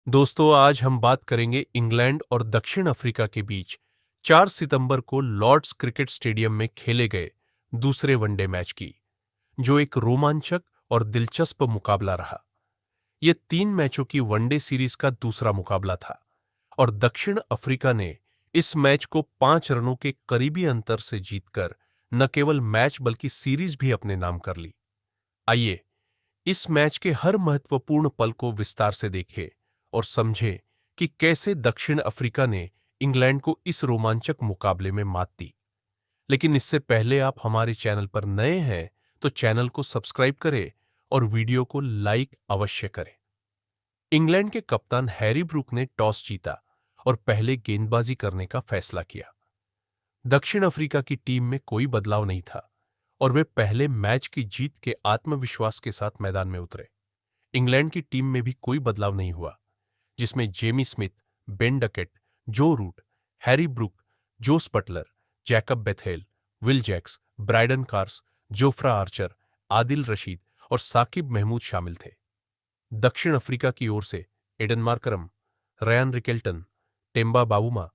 दोस्तों, आज हम बात करेंगे इंग्लैंड और दक्षिण अफ्रीका के बीच 4 सितंबर को लॉर्ड्स क्रिकेट स्टेडियम में खेले गए दूसरे वनडे मैच की, जो एक रोमांचक और दिलचस्प मुकाबला रहा। यह 3 मैचों की वनडे सीरीज का दूसरा मुकाबला था और दक्षिण अफ्रीका ने इस मैच को 5 रनों के करीबी अंतर से जीतकर न केवल मैच बल्कि सीरीज भी अपने नाम कर ली। आइए इस मैच के हर महत्वपूर्ण पल को विस्तार से देखें और समझें कि कैसे दक्षिण अफ्रीका ने इंग्लैंड को इस रोमांचक मुकाबले में मात दी। लेकिन इससे पहले आप हमारे चैनल पर नए हैं तो चैनल को सब्सक्राइब करें और वीडियो को लाइक अवश्य करें। इंग्लैंड के कप्तान हैरी ब्रूक ने टॉस जीता और पहले गेंदबाजी करने का फैसला किया। दक्षिण अफ्रीका की टीम में कोई बदलाव नहीं था और वे पहले मैच की जीत के आत्मविश्वास के साथ मैदान में उतरे। इंग्लैंड की टीम में भी कोई बदलाव नहीं हुआ, जिसमें Jamie Smith, Ben Duckett, Joe Root, Harry Brook, Jos Buttler, Jacob Bethell, Will Jacks, Brydon Carse, Jofra Archer, Adil Rashid और साकिब महमूद शामिल थे। दक्षिण अफ्रीका की ओर से Aiden Markram, Ryan Rickelton, Temba Bavuma,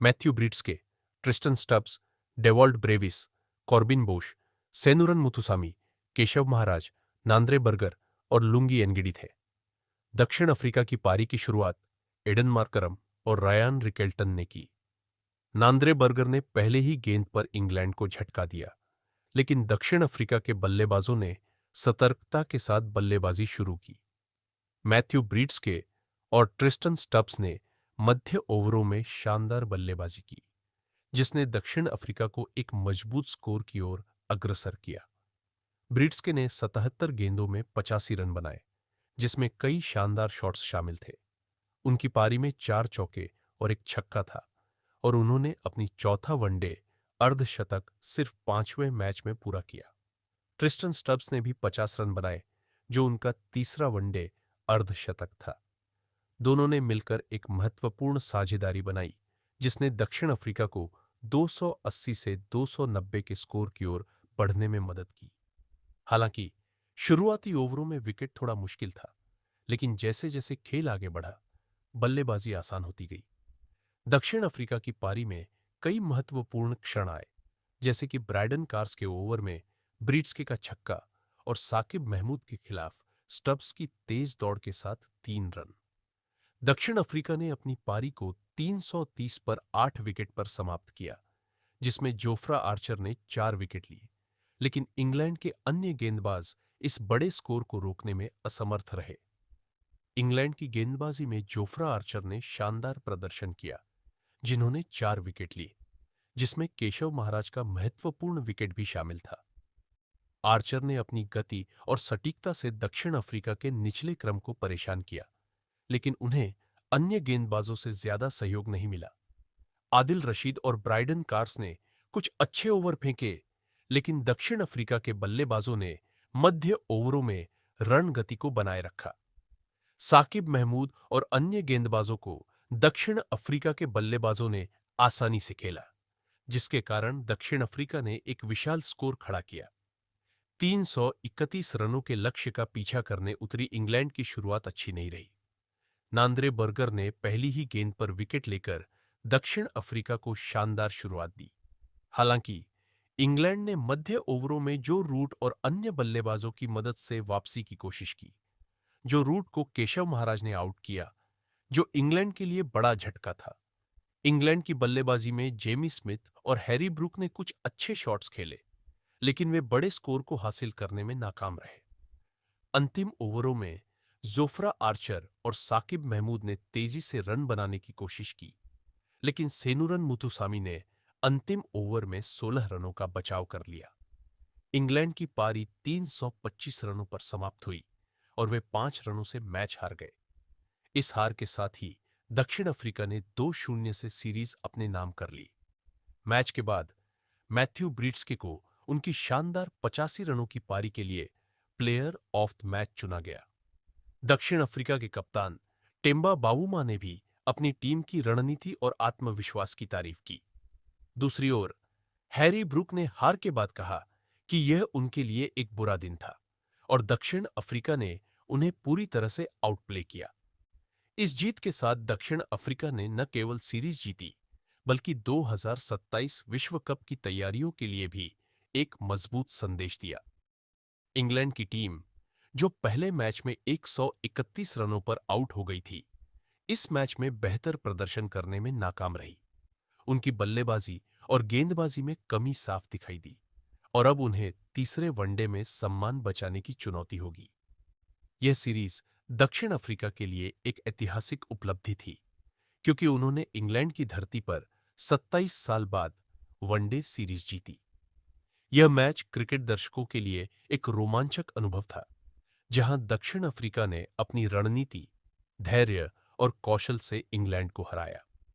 Matthew Breetzke, Tristan Stubbs, Dewald Brevis, Corbin Bosch, Senuran Muthusamy, Keshav Maharaj, Nandre Burger और Lungi Ngidi थे। दक्षिण अफ्रीका की पारी की शुरुआत एडन मार्करम और रयान रिकेल्टन ने की। नांद्रे बर्गर ने पहले ही गेंद पर इंग्लैंड को झटका दिया, लेकिन दक्षिण अफ्रीका के बल्लेबाजों ने सतर्कता के साथ बल्लेबाजी शुरू की। मैथ्यू ब्रिट्सके और ट्रिस्टन स्टब्स ने मध्य ओवरों में शानदार बल्लेबाजी की, जिसने दक्षिण अफ्रीका को एक मजबूत स्कोर की ओर अग्रसर किया। ब्रिट्सके ने 77 गेंदों में 85 रन बनाए, जिसमें कई शानदार शॉट्स शामिल थे। उनकी पारी में 4 चौके और एक छक्का था और उन्होंने अपनी चौथा वनडे अर्धशतक सिर्फ 5वें मैच में पूरा किया। ट्रिस्टन स्टब्स ने भी 50 रन बनाए, जो उनका तीसरा वनडे अर्धशतक था। दोनों ने मिलकर एक महत्वपूर्ण साझेदारी बनाई, जिसने दक्षिण अफ्रीका को 280 से 290 के स्कोर की ओर बढ़ने में मदद की। हालांकि शुरुआती ओवरों में विकेट थोड़ा मुश्किल था, लेकिन जैसे जैसे खेल आगे बढ़ा, बल्लेबाजी आसान होती गई। दक्षिण अफ्रीका की पारी में कई महत्वपूर्ण क्षण आए, जैसे कि ब्राइडन कार्स के ओवर में ब्रिट्सके का छक्का और साकिब महमूद के खिलाफ स्टब्स की तेज दौड़ के साथ 3 रन। दक्षिण अफ्रीका ने अपनी पारी को 330 पर 8 विकेट पर समाप्त किया, जिसमें जोफ्रा आर्चर ने 4 विकेट लिए, लेकिन इंग्लैंड के अन्य गेंदबाज इस बड़े स्कोर को रोकने में असमर्थ रहे। इंग्लैंड की गेंदबाजी में जोफ्रा आर्चर ने शानदार प्रदर्शन किया, जिन्होंने 4 विकेट लिए, जिसमें केशव महाराज का महत्वपूर्ण विकेट भी शामिल था। आर्चर ने अपनी गति और सटीकता से दक्षिण अफ्रीका के निचले क्रम को परेशान किया, लेकिन उन्हें अन्य गेंदबाजों से ज्यादा सहयोग नहीं मिला। आदिल रशीद और ब्राइडन कार्स ने कुछ अच्छे ओवर फेंके, लेकिन दक्षिण अफ्रीका के बल्लेबाजों ने मध्य ओवरों में रन गति को बनाए रखा। साकिब महमूद और अन्य गेंदबाजों को दक्षिण अफ्रीका के बल्लेबाजों ने आसानी से खेला, जिसके कारण दक्षिण अफ्रीका ने एक विशाल स्कोर खड़ा किया। 331 रनों के लक्ष्य का पीछा करने उतरी इंग्लैंड की शुरुआत अच्छी नहीं रही। नांद्रे बर्गर ने पहली ही गेंद पर विकेट लेकर दक्षिण अफ्रीका को शानदार शुरुआत दी। हालांकि इंग्लैंड ने मध्य ओवरों में जो रूट और अन्य बल्लेबाजों की मदद से वापसी की कोशिश की। जो रूट को केशव महाराज ने आउट किया, जो इंग्लैंड के लिए बड़ा झटका था। इंग्लैंड की बल्लेबाजी में जेमी स्मिथ और हैरी ब्रूक ने कुछ अच्छे शॉट्स खेले, लेकिन वे बड़े स्कोर को हासिल करने में नाकाम रहे। अंतिम ओवरों में जोफ्रा आर्चर और साकिब महमूद ने तेजी से रन बनाने की कोशिश की, लेकिन सेनुरन मुथुसामी ने अंतिम ओवर में 16 रनों का बचाव कर लिया। इंग्लैंड की पारी 325 रनों पर समाप्त हुई और वे 5 रनों से मैच हार गए। इस हार के साथ ही दक्षिण अफ्रीका ने 2-0 से सीरीज अपने नाम कर ली। मैच के बाद मैथ्यू ब्रिट्सके को उनकी शानदार 85 रनों की पारी के लिए प्लेयर ऑफ द मैच चुना गया। दक्षिण अफ्रीका के कप्तान टेम्बा बावुमा ने भी अपनी टीम की रणनीति और आत्मविश्वास की तारीफ की। दूसरी ओर हैरी ब्रूक ने हार के बाद कहा कि यह उनके लिए एक बुरा दिन था और दक्षिण अफ्रीका ने उन्हें पूरी तरह से आउटप्ले किया। इस जीत के साथ दक्षिण अफ्रीका ने न केवल सीरीज जीती, बल्कि 2027 विश्व कप की तैयारियों के लिए भी एक मजबूत संदेश दिया। इंग्लैंड की टीम, जो पहले मैच में 131 रनों पर आउट हो गई थी, इस मैच में बेहतर प्रदर्शन करने में नाकाम रही। उनकी बल्लेबाजी और गेंदबाजी में कमी साफ दिखाई दी और अब उन्हें तीसरे वनडे में सम्मान बचाने की चुनौती होगी। यह सीरीज दक्षिण अफ्रीका के लिए एक ऐतिहासिक उपलब्धि थी, क्योंकि उन्होंने इंग्लैंड की धरती पर 27 साल बाद वनडे सीरीज जीती। यह मैच क्रिकेट दर्शकों के लिए एक रोमांचक अनुभव था, जहां दक्षिण अफ्रीका ने अपनी रणनीति, धैर्य और कौशल से इंग्लैंड को हराया।